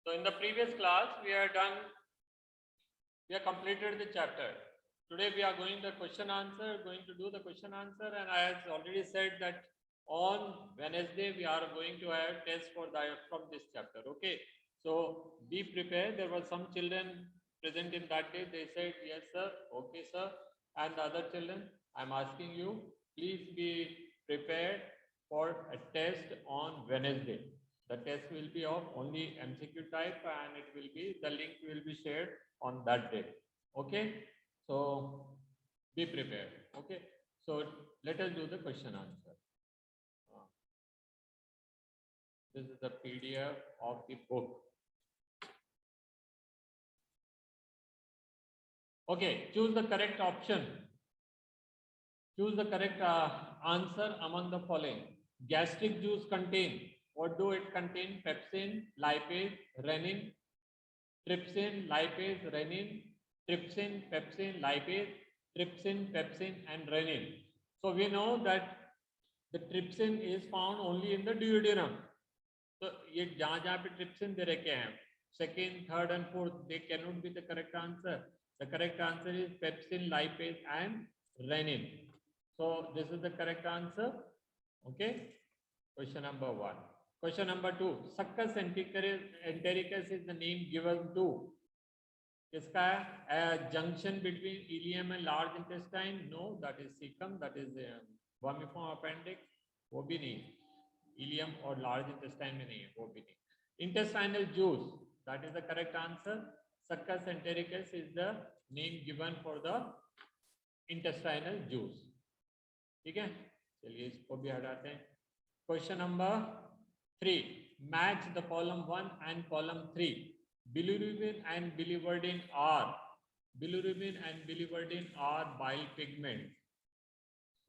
So in the previous class, we have completed the chapter. Today we are going to do the question answer, and I have already said that on Wednesday we are going to have test from this chapter. Okay, so be prepared. There were some children present in that day. They said yes sir, okay sir, and the other children, I'm asking you, please be prepared for a test on Wednesday. The test will be of only MCQ type, and the link will be shared on that day. Okay, so be prepared. Okay, so let us do the question answer. This is the PDF of the book. Okay, choose the correct option. Choose the correct answer among the following. Gastric juice contain. What do it contain? Pepsin, lipase, renin, trypsin, lipase, renin, trypsin, pepsin, lipase, trypsin, pepsin, and renin. So we know that the trypsin is found only in the duodenum. So ये जहाँ पे trypsin दे रखे हैं, second, third, and fourth, they cannot be the correct answer. The correct answer is pepsin, lipase, and renin. So this is the correct answer. Okay. Question number 1. Question number 2. Succus entericus is the name given to. Kiska? A junction between ileum and large intestine? No, that is cecum. That is vermiform appendix. वो भी नहीं. Ileum or large intestine में नहीं है, वो भी नहीं. Intestinal juice. That is the correct answer. Succus entericus is the name given for the intestinal juice. ठीक है, चलिए इसको भी हटाते हैं. Question number 3. Match the column 1 and column 3. Bilirubin and biliverdin are bile pigments.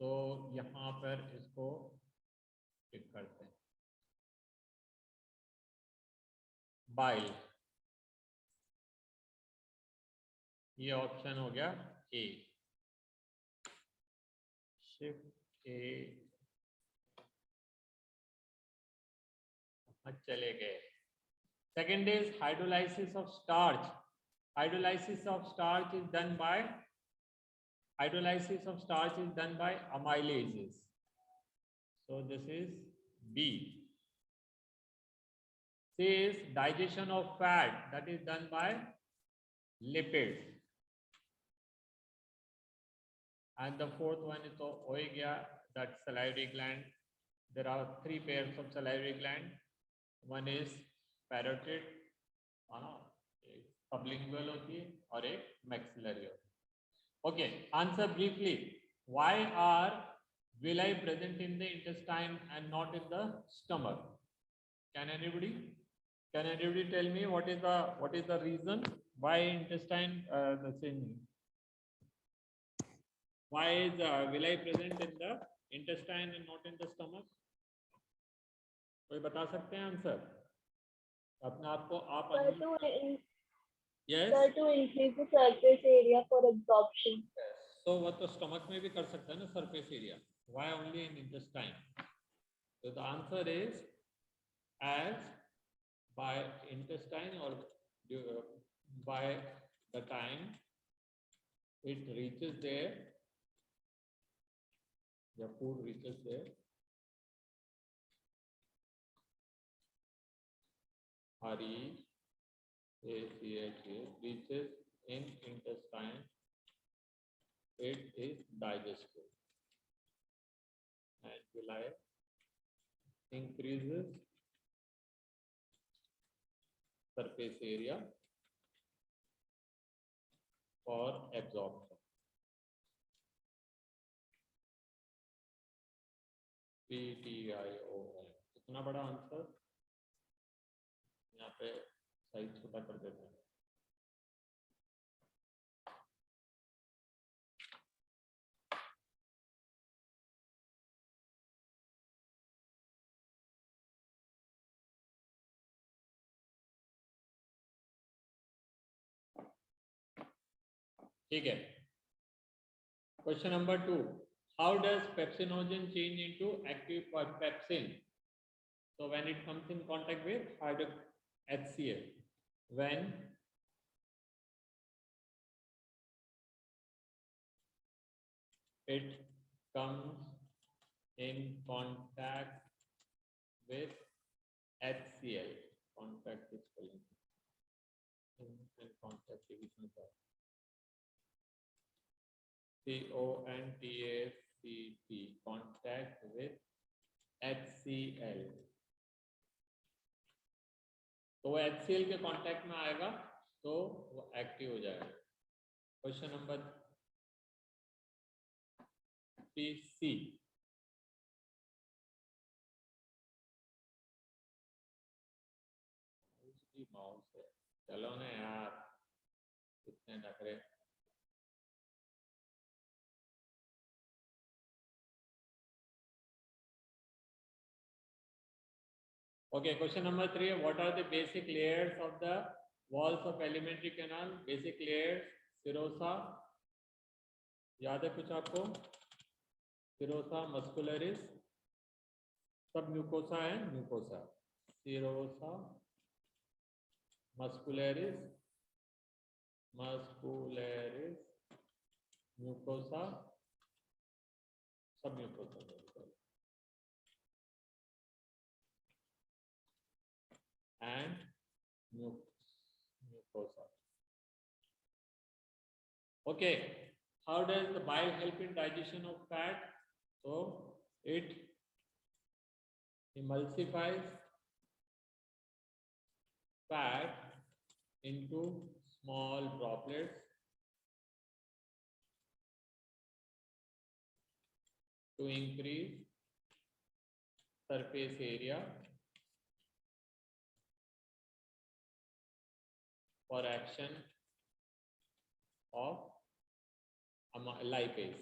So यहाँ पर इसको टिक करते हैं. Bile, ये ऑप्शन हो गया A. Shift A. चले गए. Second is hydrolysis of starch. Hydrolysis of starch is done by amylases. So this is B. C is digestion of fat, that is done by lipids. And the fourth one is that salivary gland. There are 3 pairs of salivary gland. One is parotid, sublingual होती है, और एक maxillary होती है. Okay, answer briefly. Why are villi present in the intestine and not in the stomach? Can anybody tell me what is the reason why intestine why is villi present in the intestine and not in the stomach? कोई बता सकते हैं answer? अपने आप को आप yes, to increase the surface area for absorption. So what तो stomach में भी कर सकता है ना surface area. Why only in intestine? So the answer is as by intestine or by the time it reaches there, the food reaches there, reaches in intestine, it is digested, and villi increases surface area for absorption. PTION. कितना बड़ा answer? यहाँ पे size छोटा कर देते हैं. ठीक है. Question number 2. How does pepsinogen change into active pepsin? So when it comes in contact with HCl, when it comes in contact with HCl. Contact is spelling. In contact के बीच में क्या? CONTACT, contact with HCl. तो वो HCl के contact में आएगा तो वो एक्टिव हो जाएगा. Question number 3C. उसकी माउस है. चलो ना यार, कितने नखरे. Okay, question number 3. What are the basic layers of the walls of alimentary canal? Basic layers, serosa. याद है कुछ आपको? Serosa muscularis. सब म्यूकोसा है, mucosa. Serosa muscularis, muscularis, mucosa, सब mucosa. And mucosa. Okay, how does the bile help in digestion of fat? So it emulsifies fat into small droplets to increase surface area for action of lipase.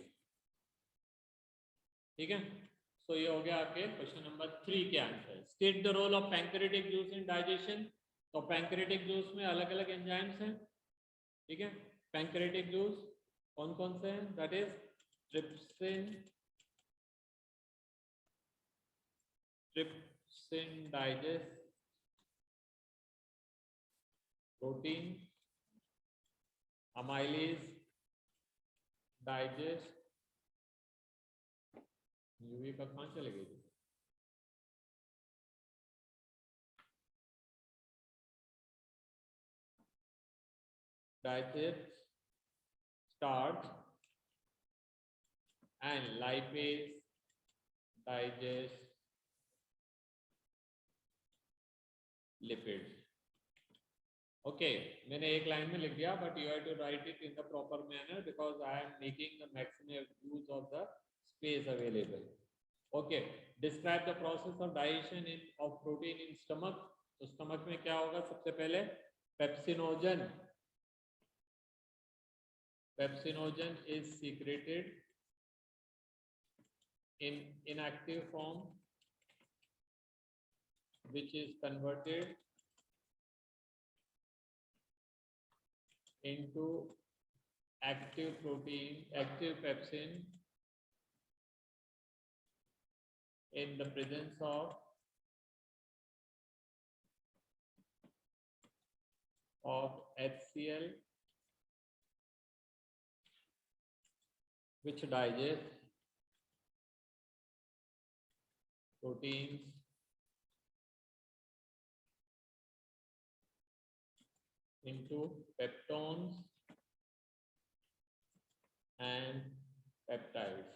ठीक है. सो ये हो गया आपके question number 3 के answer. State the role of pancreatic juice in digestion. तो pancreatic juice में अलग अलग एंजाइम्स हैं. ठीक है. पैंक्रेटिक जूस कौन कौन से हैं? That is trypsin digest protein, amylase digest. UV का कहाँ चले गई? Digest starch and lipase digest lipids. Okay, मैंने एक लाइन में लिख दिया, but you have to write it in the proper manner because I am making the maximum use of the space available. Okay, describe the process of digestion of protein in stomach. तो stomach में क्या होगा? सबसे पहले pepsinogen. Pepsinogen is secreted in inactive form, which is converted into active protein, active pepsin in the presence of HCl, which digests proteins into peptones and peptides.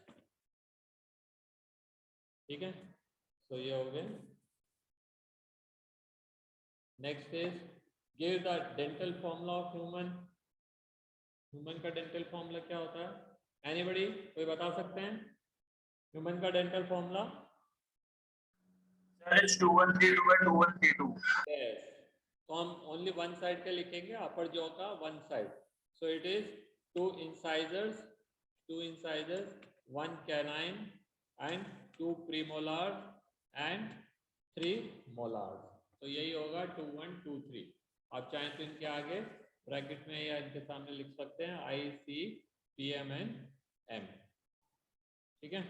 ठीक है. So ये हो गए. Next is give the dental formula of human. Human का dental formula क्या होता है? Anybody? कोई बता सकते हैं? Human का dental formula? Sir, it's 2132 and 2132. Yes. तो हम only one side का लिखेंगे, upper jaw का one side. So it is two incisors, one canine and two premolars and three molars. तो यही होगा 2 1 2 3. आप चाहें तो इनके आगे ब्रैकेट में या इनके सामने लिख सकते हैं ICPMNM. ठीक है.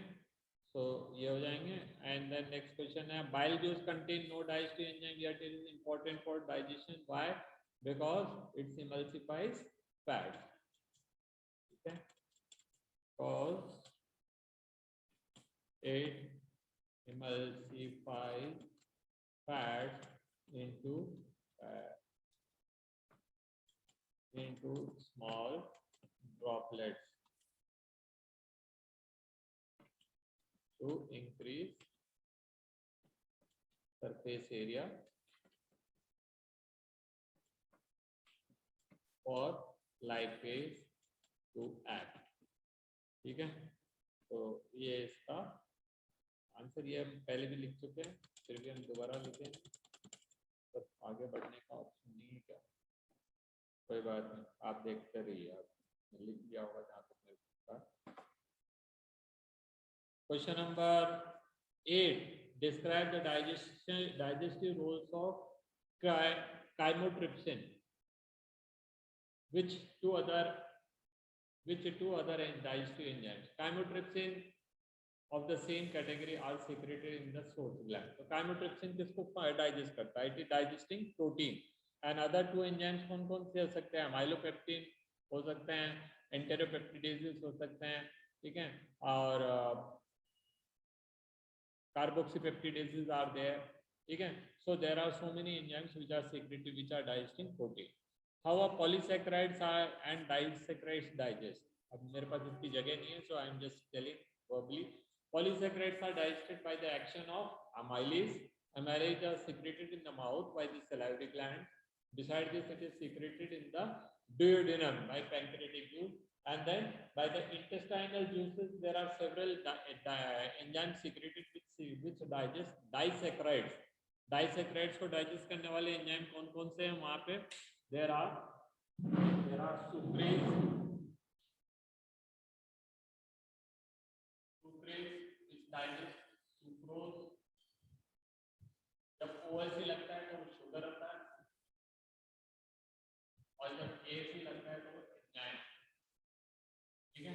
So ये हो जाएंगे. And then next question है bile juice contain no digestive enzyme yet it is important for digestion. Why? because it emulsifies fats. Okay, because it emulsifies fats into small droplets to increase surface area for lipase to act. ठीक है, तो ये इसका answer, ये हम पहले भी लिख चुके हैं, फिर भी हम दोबारा लिखें, तो आगे बढ़ने का ऑप्शन नहीं है क्या? कोई बात नहीं, आप देखते रहिए, आप लिख दिया होगा जहाँ तक मेरे को। Question number 8, describe the digestive roles of chymotrypsin. Which two other digestive enzymes? Chymotrypsin of the same category are secreted in the source gland. So chymotrypsin किसको digest करता है? It is digesting protein. And other two enzymes कौन-कौन से हो सकते हैं? Amylopectin हो सकते हैं, enteropeptidases हो सकते हैं, ठीक है, और carboxypeptidases are there, ठीक है. So there are so many enzymes which are secreted, which are digesting protein. How are polysaccharides and disaccharides digest? अब मेरे पास इतनी जगह नहीं है, so I am just telling verbally. Polysaccharides are digested by the action of amylase. Amylase are secreted in the mouth by the salivary gland. Besides this, it is secreted in the duodenum by pancreatic juice. And then by the intestinal juices, there are several enzymes secreted which digest disaccharides. Disaccharides को digest करने वाले enzyme कौन-कौन से हैं वहाँ पे? There are sucrase which digest sucrose. जब OSC लगता है तो वो शुगर होता है, और जब ASC लगता है तो वो एंजाइम, ठीक है.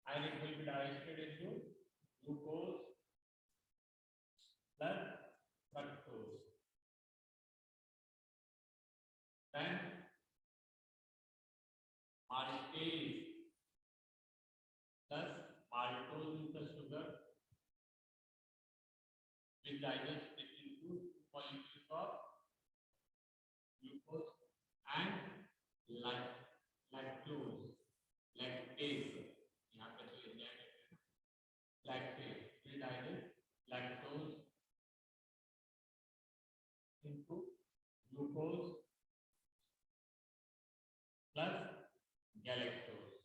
And it will be digested into glucose plus fructose. Then maltase plus maltose is the sugar which digests it into molecules of glucose and lactose. यहाँ पे तो एंजाइम है, lactase will digest lactose into glucose plus galactose.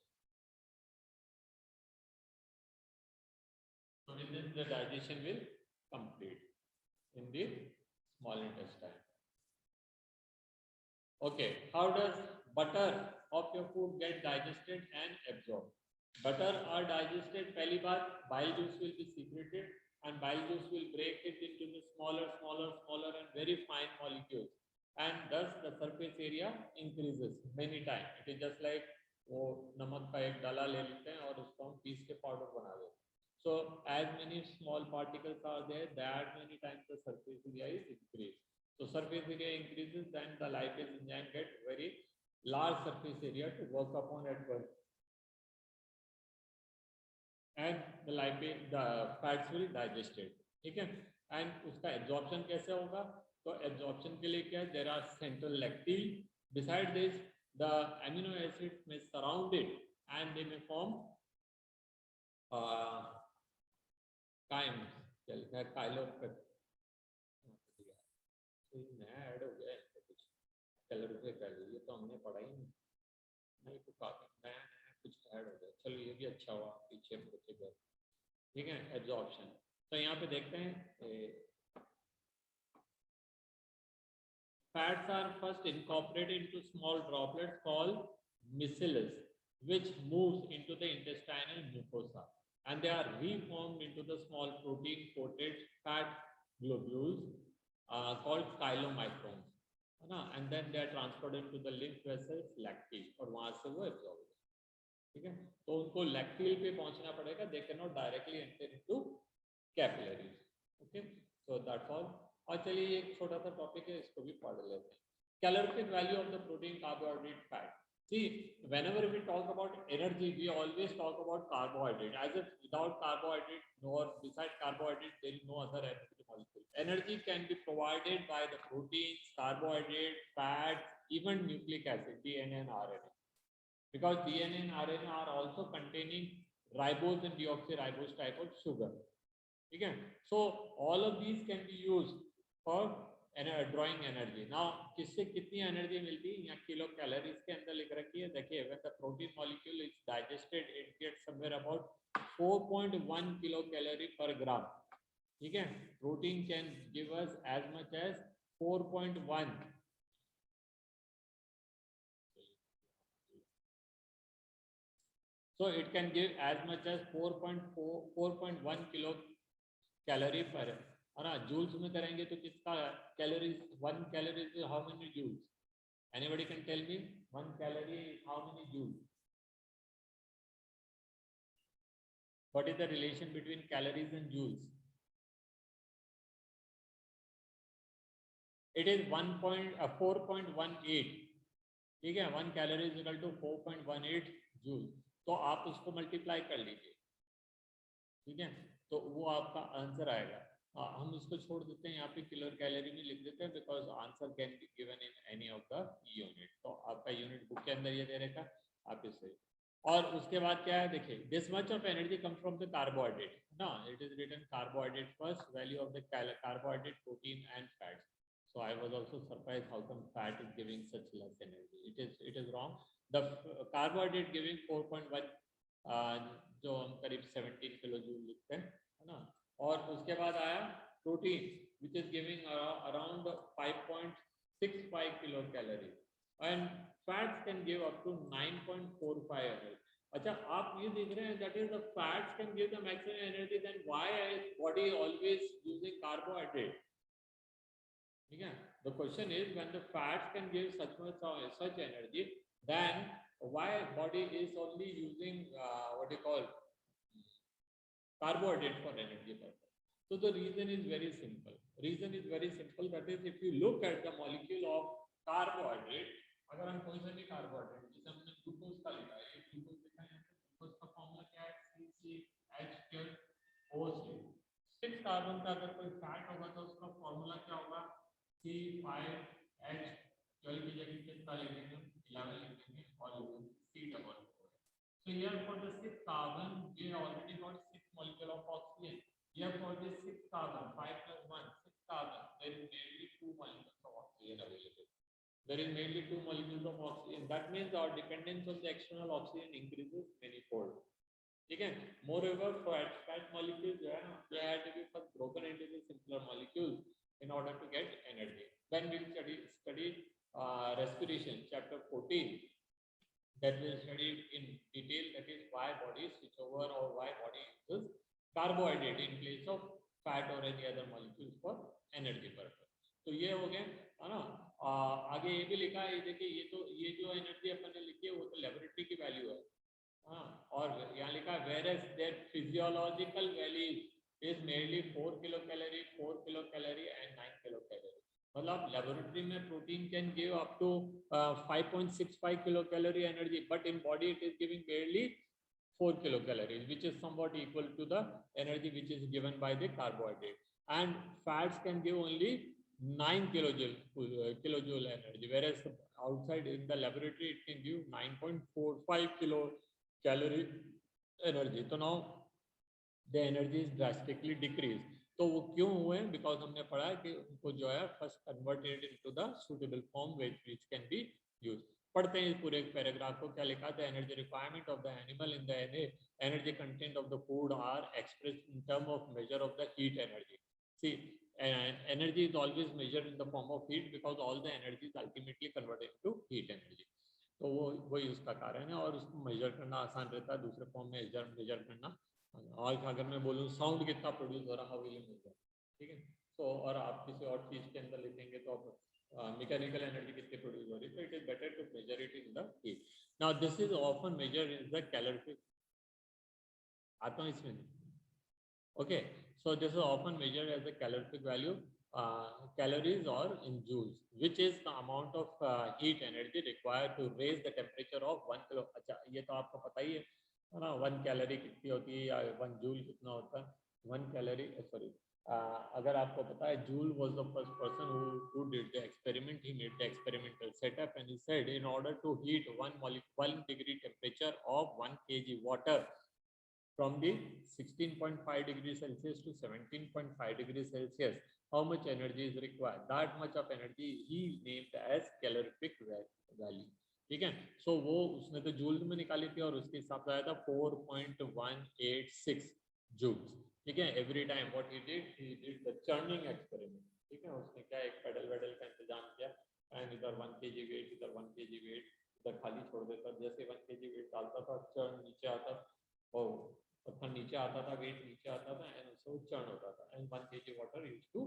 So in this the digestion will complete in the small intestine. Okay, how does butter of your food get digested and absorbed? Butter are digested, पहली बात bile juice will be secreted and bile juice will break it into the smaller and very fine molecules, and thus the surface area increases many times. It is just like वो नमक का एक डाला ले लेते हैं और उसको हम पीस के पाउडर बना देते हैं. So as many small particles are there, that many times the surface area is increased. So surface area increases, then the lipase enzyme get very large surface area to work upon at once, and the fats will digest it. ठीक है, and उसका absorption कैसे होगा? तो absorption के लिए क्या है? There are central lacteal. Beside this, the amino acids may surround it and they may form chymes. नया ऐड हो गया है कुछ कलर से पहले, ये तो हमने पढ़ा ही नहीं तो काफी नया कुछ ऐड हो गया. चलो ये भी अच्छा हुआ, पीछे बचे गए. ठीक है, एब्जॉर्प्शन. तो यहाँ पे देखते हैं fats are first incorporated into small droplets called micelles, which moves into the intestinal mucosa, and they are reformed into the small protein coated fat globules called chylomicrons, है ना, and then they are transported to the lymph vessels lacteal, और वहां से वो absorb. ठीक है, तो उनको लैक्टिल पे पहुंचना पड़ेगा. They cannot directly enter into capillaries. Okay, so that's all. और चलिए एक छोटा सा टॉपिक है, इसको भी पढ़ लेते हैं. Calorific value of the protein, carbohydrate, fat. See, whenever we talk about energy, we always talk about carbohydrate. As if without carbohydrate, nor beside carbohydrate, there is no other energy molecule. Energy can be provided by the proteins, carbohydrate, fats, even nucleic acid, DNA and RNA. Because DNA and RNA are also containing ribose and deoxyribose type of sugar. Okay, so all of these can be used for drawing energy. Now किससे कितनी energy मिलती है, यहाँ kilo calories के अंदर लिख रखी है. देखिए, when the protein molecule is digested, it gets somewhere about 4.1 kilo calorie per gram. ठीक है, protein can give us as much as 4.1. So it can give as much as 4.1 kilo calorie per, है ना. Joules में करेंगे तो किसका calories, 1 calorie is how many joules? Anybody can tell me 1 calorie is how many joules? What is the relation between calories and joules? It is 4.18. ठीक है, 1 calorie is equal to 4.18 joules. तो आप उसको multiply कर लीजिए. ठीक है, तो वो आपका आंसर आएगा. हम इसको छोड़ देते हैं, यहाँ पे किलो कैलोरी में लिख देते हैं, because answer can be given in any of the unit. तो आपका यूनिट बुक के अंदर ये दे रहेगा, आप इसे. और उसके बाद क्या है, देखिए, this much of energy comes from the carbohydrate ना. It is written carbohydrate first, value of the carbohydrate, protein and fats. So I was also surprised how come fat is giving such less energy. It is wrong. The carbohydrate giving 4.1, जो हम करीब 17 kilo joule लिखते हैं, है ना. और उसके बाद आया protein, which is giving around 5.65 kilo calorie, and fats can give up to 9.45 energy. अच्छा, आप ये देख रहे हैं, that is the fats can give the maximum energy, then why is body always using carbohydrate? ठीक है, the question is, when the fats can give such energy, then why body is only using what you call carbohydrate for energy purpose? So the reason is very simple. That is, if you look at the molecule of carbohydrate, अगर हम कोई सा भी carbohydrate, जैसे हमने glucose का लिखा है, ग्लूकोज लिखा है, ग्लूकोज का फॉर्मूला क्या है, CCH12O6. 6 कार्बन का अगर कोई फैट होगा तो उसका फॉर्मूला क्या होगा, C5H12 की जगह कितना लिखेंगे, 11 लिखेंगे, और C4. So here for the 6 carbon, we already got 6 molecule of oxygen. Here for this 6 carbon, 5 plus 1, 6 carbon, there is mainly 2 molecules of oxygen available. That means our dependence on the external oxygen increases manyfold. ठीक है. Moreover, fat molecules जो है ना, they had to be first broken into the simpler molecules in order to get energy. When we study respiration, chapter 14, that we studied in detail, that is why body switch over or why body uses carbohydrate in place of fat or any other molecules for energy purpose. तो ये हो गया, है ना. आगे ये भी लिखा है, देखिए, ये जो एनर्जी अपन ने लिखी है वो तो लेबोरेटरी की वैल्यू है. हाँ, और यहाँ लिखा है whereas their physiological value is mainly 4 kilocalorie, 4 kilocalorie and 9 kilocalorie. मतलब लेबोरेटरी में protein can give up to 5.65 kilocalorie energy, but in body it is giving barely 4 kilocalories, which is somewhat equal to the energy which is given by the carbohydrate. And fats can give only 9 kilojoule energy, whereas outside in the laboratory it can give 9.45 kilocalorie energy. So now the energy is drastically decreased. तो वो क्यों हुए? Because हमने पढ़ा कि उनको जो है first converted into the suitable form which can be used. पढ़ते हैं इस पूरे पैराग्राफ को. क्या लिखा था? Energy requirement of the animal in the energy content of the food are expressed in term of measure of the heat energy. See, energy is always measured in the form of heat because all the energy is ultimately converted into heat energy. तो वही उसका कारण है, और उसको major करना आसान रहता है, दूसरे फॉर्म में मेजर करना. और अगर मैं बोलूँ साउंड कितना प्रोड्यूस हो रहा है, विल मेजर. ठीक है. तो और आप किसी और चीज के अंदर लिखेंगे तो आप मैकेनिकल एनर्जी कितनी प्रोड्यूस हो रही है, तो it is better to measure it in the heat. Now this is often measured in the calorific. आता हूँ इसमें. Okay, So this is often measured as a calorific value, calories or in joules, which is the amount of heat energy required to raise the temperature of 1 kilo. अच्छा, ये तो आपको पता ही है ना, 1 कैलोरी कितनी होती है या 1 जूल कितना होता है। 1 कैलोरी, सॉरी, अगर आपको पता है, joule was the first person who did the experiment. He made the experimental setup and he said in order to heat 1 degree temperature of 1 kg water from the 16.5 degrees Celsius to 17.5 degrees Celsius, how much energy is required? That much of energy he named as calorific value. ठीक है, so वो उसने तो joule में निकाली थी और उसके हिसाब से आया था 4.186 जूल्स। ठीक है, every time what he did the churning experiment. ठीक है, उसने क्या एक पेडल वेडल का इंतजाम किया एंड इधर 1 kg वेट, इधर 1 kg वेट, इधर खाली छोड़ देता, जैसे 1 kg वेट डालता था चर्न नीचे आता, और पत्थर नीचे आता था, वेट नीचे आता था एंड सो चर्न होता था and 1 kg water used to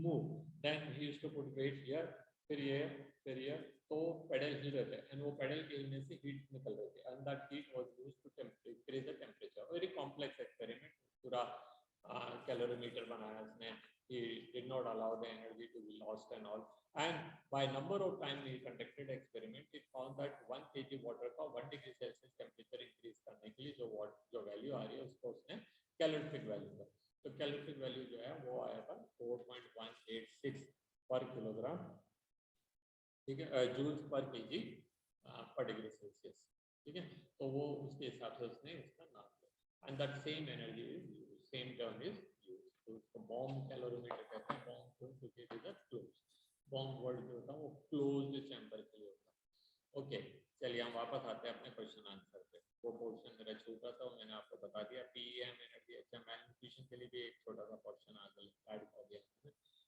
move, then he used to put weight here, फिर ये तो पेडल हिल रहे थे एंड वो पेडल के हिलने से हीट निकल रही थी and that heat was used to increase the temperature. Very complex experiment, पूरा कैलोरीमीटर बनाया उसने। he did not allow the energy to be lost and all, and by number of time he conducted experiment, he found that 1 kg water का 1 degree Celsius temperature increase करने के लिए जो value आ रही है उसको उसने कैलोरीफिक वैल्यू का, तो कैलोरीफिक वैल्यू जो है वो आया था 4.186 पर किलोग्राम। ठीक है, जूल्स पर केजी पर डिग्री सेल्सियस। ठीक है, तो वो उसके हिसाब से उसने उसका नाम दिया and that same energy is same term is used. तो उसको बॉम्ब कैलोरीमीटर कहते हैं, बॉम्ब क्योंकि it is a close, bomb word जो होता है वो क्लोज्ड चैम्बर के लिए होता है। ओके, चलिए हम वापस आते हैं अपने क्वेश्चन आंसर पे। वो पोर्शन मेरा छोटा था, मैंने आपको बता दिया। पीएम एनर्जी, अच्छा मैल्यूट्रिशन के लिए भी एक छोटा सा पोर्शन आगे ऐड कर दिया,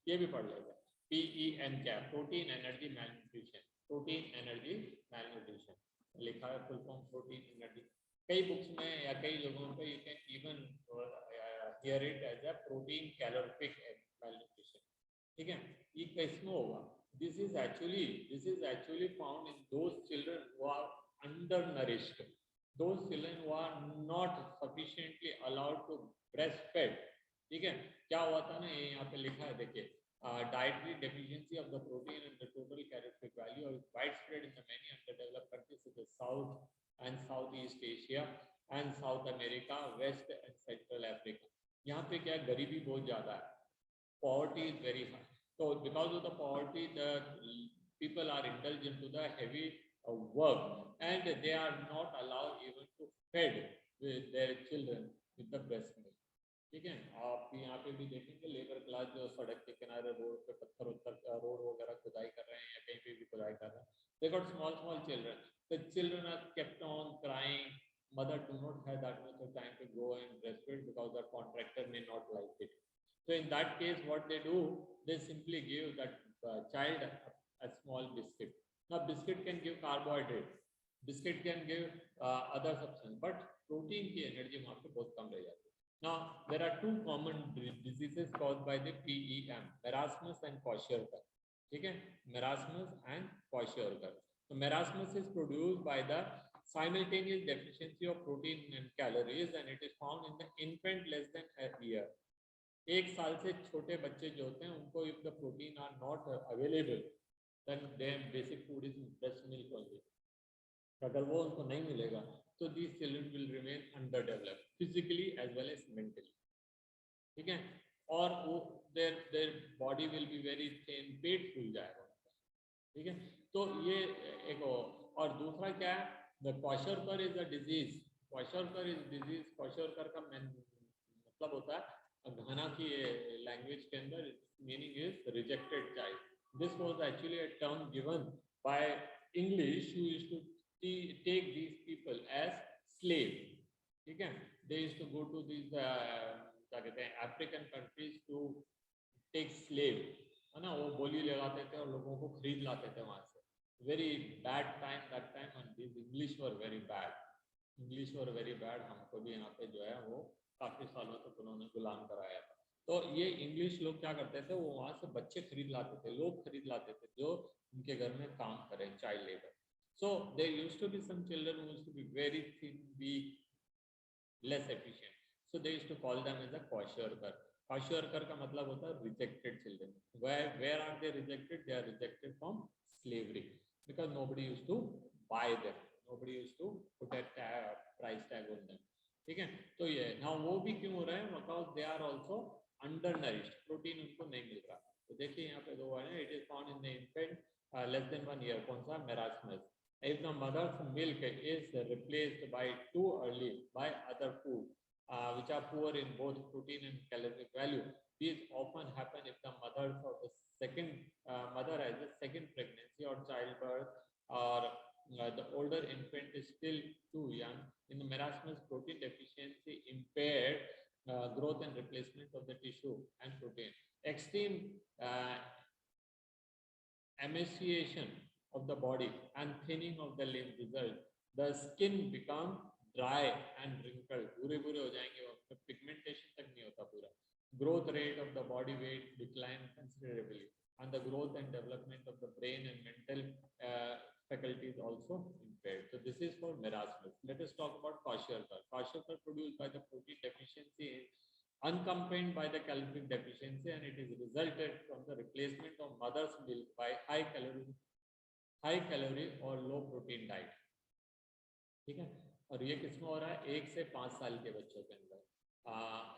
ये भी पढ़ लेगा। PEM क्या, protein energy malnutrition, protein energy malnutrition लिखा है फुल फॉर्म प्रोटीन एनर्जी। कई बुक्स में या कई जगहों पे you can even hear it as a protein calorific malnutrition. ठीक है, ये किसमें होगा? This is actually found in those children who are undernourished, those children who are not sufficiently allowed to breastfeed। ठीक है, क्या हुआ था ना, ये यहाँ पे लिखा है, देखिए, dietary deficiency of the protein and the total calorific value is widespread in the many underdeveloped countries such as South and Southeast Asia and South America, West and Central Africa। यहाँ पे क्या, गरीबी बहुत ज़्यादा है, poverty is very high, so because of the poverty the people are indulged into the heavy work and they are not allowed even to feed with their children with the breast milk। ठीक है, आप यहाँ पे भी देखेंगे labour class जो सड़क के किनारे रोड पे पत्थर रोड वगैरह खुदाई कर रहे हैं या कहीं पे भी खुदाई कर रहे हैं, they got small children, the children are kept on crying, mother do not have that much of time to go and breastfeed because the contractor may not like it, so in that case what they do, they simply give that child a small biscuit। now biscuit can give carbohydrate, biscuit can give other substance, but protein की energy वहाँ पे बहुत कम रह जाती है। Now, there are two common diseases caused by the PEM, marasmus and kwashiorkor। ठीक है, marasmus and kwashiorkor। So marasmus is produced by the simultaneous deficiency of protein and calories and it is found in the infant less than a year। एक साल से छोटे बच्चे जो होते हैं उनको if the protein are not available, then their basic food is breast milk only। अगर वो उनको नहीं मिलेगा तो these children will remain underdeveloped physically as well as mentally। ठीक है, और वो their body will be very thin, पेट फूल जाएगा। ठीक है, तो ये एक और दूसरा क्या है, the kwashiorkor is a disease। kwashiorkor का मतलब होता है घाना की लैंग्वेज के अंदर meaning is rejected child. This was actually a term given by English who used to take these people as slave। ठीक है, they used to go to these क्या कहते हैं African countries to take slave, है ना, वो बोली लगाते थे और लोगों को खरीद लाते थे वहां से। Very bad time that time and this English were very bad. हमको भी यहाँ पे जो है वो काफी सालों तक उन्होंने गुलाम कराया था। तो ये इंग्लिश लोग क्या करते थे, वो वहां से बच्चे खरीद लाते थे, लोग खरीद लाते थे जो उनके घर में काम करें, child labour. So there used to be some children who used to be very thin, weak, less efficient, so they used to call them as a kwashiorkor। Kwashiorkor का मतलब होता है rejected children. Where are they rejected? They are rejected from slavery because nobody used to buy them. Nobody used to put a price tag on them. ठीक है, तो ये now वो भी क्यों हो रहा है? Because they are also undernourished. Protein उनको नहीं मिल रहा. तो देखिए यहाँ पे दो है. It is found in the infant less than 1 year. कौन सा? Marasmus. If the mother's milk is replaced by too early by other food, which are poor in both protein and caloric value, these often happen if the mother or the second mother has a second pregnancy or childbirth, or the older infant is still too young. In the marasmus, protein deficiency impaired growth and replacement of the tissue and protein. Extreme emaciation of the body and thinning of the limb result. The skin become dry and wrinkled. पूरे पूरे हो जाएंगे, उसमें pigmentation तक नहीं होता पूरा. Growth rate of the body weight decline considerably, and the growth and development of the brain and mental faculties also impaired. So this is for marasmus. Let us talk about kwashiorkor. Kwashiorkor produced by the protein deficiency is unaccompanied by the caloric deficiency, and it is resulted from the replacement of mother's milk by high calorie or low protein diet. ठीक है, और ये किसमें हो रहा है? 1 से 5 साल के बच्चों के अंदर.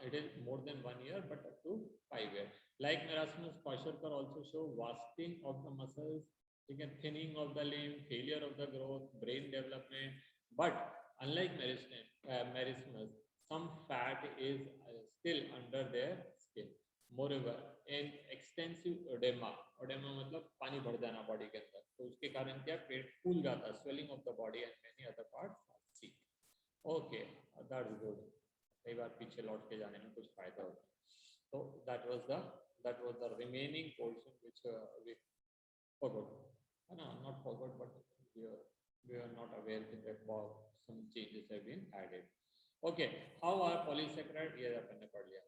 It is more than 1 year, but up to 5 years. Like marasmus, kwashiorkor also show wasting of the muscles, thinning of the limb, failure of the growth, brain development. But unlike marasmus, some fat is still under their skin. Moreover, in extensive edema मतलब पानी भर जाना body के अंदर, तो उसके कारण क्या? पेट फूल जाता है, swelling of the body and many other parts are sick. Okay, that's good. कई बार पीछे लौट के जाने में कुछ फायदा होता है. So that was the remaining portion which we forgot. No, not forgot, but we are not aware that some changes have been added. Okay, how are polysaccharide? ये अपन ने पढ़ लिया.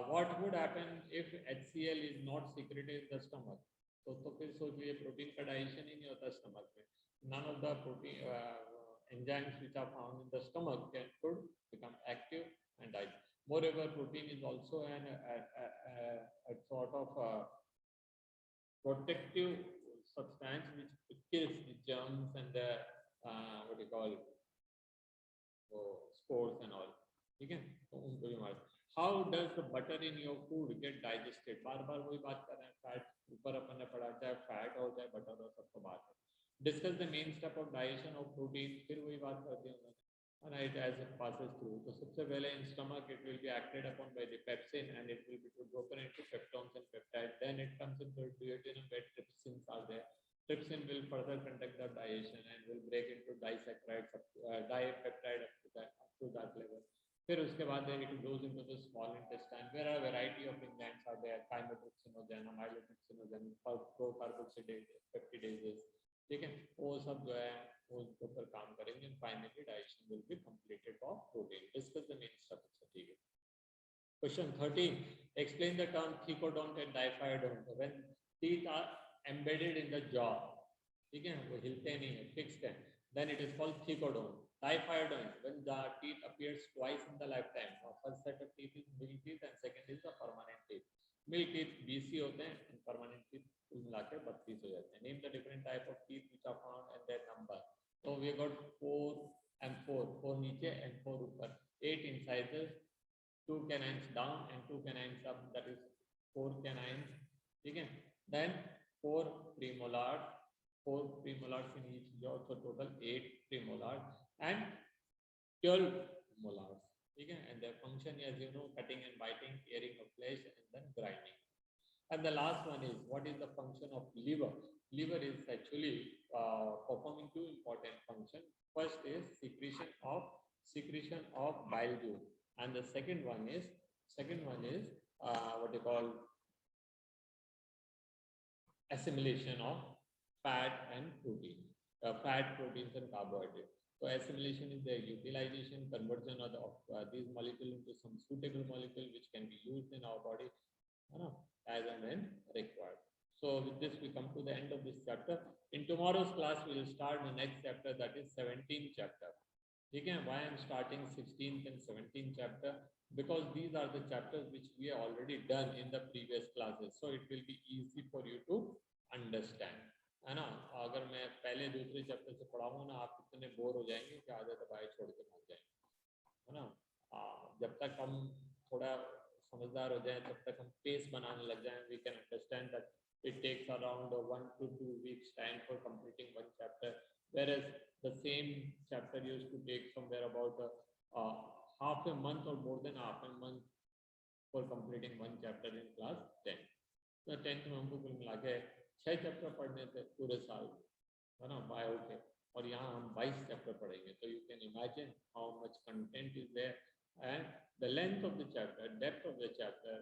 What would happen if HCl is not secreted in the stomach? तो फिर सोचिए protein का digestion ही नहीं होता स्टमक में. None of the protein enzymes which are found in the stomach could become active and digest. Moreover, protein is also a sort of protective substance which kills the germs and the what do you call spores and all. ठीक है, तो उनको भी मार. How does the butter in your food get digested? बार बार वही बात कर रहे हैं. फैट ऊपर अपन ने पढ़ा, चाहे फैट हो चाहे बटर हो, सबको बात है. Discuss the main step of digestion of protein. फिर वही बात कर दी उन्होंने. And it as it passes through. तो सबसे पहले in stomach it will be acted upon by the pepsin, and it will be broken into peptones and peptides. Then it comes into duodenum where trypsins are there. Trypsin will further conduct the digestion and will break into disaccharides, dipeptide up to that level. फिर उसके बाद it goes into the small intestine. There are a variety of enzymes are there. Chymotrypsinogen, amylotrypsinogen, procarboxylases, peptidases. ठीक है, वो सब जो है वो उसके ऊपर काम करेंगे. Finally, digestion will be completed for protein. Discuss the main structure. ठीक है. Question 13. Explain the term thecodont and diaphyodont. When teeth are embedded in the jaw, ठीक है, वो हिलते नहीं है, fixed है, then it is called thecodont. Diaphyodont, when the teeth appears twice in the lifetime. First set of teeth is milk teeth and second is the permanent teeth. Milk teeth 20 होते हैं and permanent teeth कुल मिला के 32 हो जाते हैं. Name the different type of teeth which are found and their number. So we got 4 and 4 नीचे and 4 ऊपर. 8 incisors, 2 canines down and 2 canines up. That is 4 canines. ठीक है. Then 4 premolars. 4 premolars in each jaw, so total 8 premolars and 12 molars. Okay? And their function, as you know, cutting and biting, tearing of flesh, and then grinding. And the last one is, what is the function of liver? Liver is actually performing 2 important functions. First is secretion of bile juice, and the second one is what you call assimilation of fat and protein, fat, proteins and carbohydrates. So assimilation is the utilization, conversion of these molecules into some suitable molecule which can be used in our body as and when required. So with this we come to the end of this chapter. In tomorrow's class we will start the next chapter, that is 17th chapter. ठीक है, why I'm starting 16th and 17th chapter, because these are the chapters which we have already done in the previous classes, so it will be easy for you to understand, है ना। अगर मैं पहले दूसरे chapter से पढ़ाऊंगा ना, आप इतने बोर हो जाएंगे कि आधे दवाई छोड़ के भाग जाएंगे, है ना। जब तक हम थोड़ा समझदार हो जाएं, तब तक हम पेस बनाने लग जाएं, we can understand that it takes around 1 to 2 weeks time for completing one chapter, whereas the same chapter used to take somewhere about half a month or more than half a month for completing one chapter in class 10. तो 10th में हमको कुल मिला के 6 chapter पढ़ने थे पूरे साल, है ना, बायो के, और यहाँ हम 22 चैप्टर पढ़ेंगे, तो you can imagine how much content is there and the length of the chapter, depth of the chapter,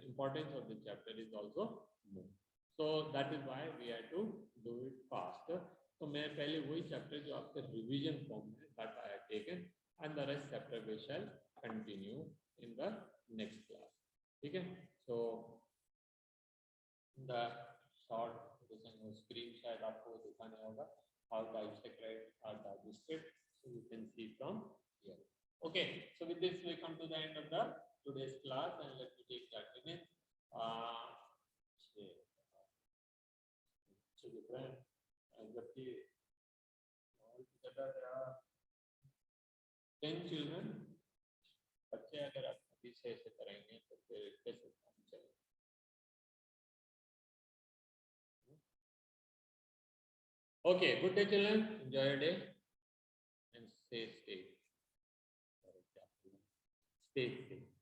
importance of the chapter is also more. So that is why we have to do it faster. तो मैं पहले वही chapter जो आपके revision form में that I have taken, and the rest chapter we shall continue in the next class. ठीक है, so the short screen शायद आपको दिखाने होगा how disaccharides are digested, so you can see from here. Okay, so with this we come to the end of the today's class, and let me take the attendance. So different, altogether there are 10 children. बच्चे अगर आप अभी से ऐसे करेंगे तो फिर कैसे काम चलेगा। Okay, good day children, enjoy your day and stay safe. Stay safe.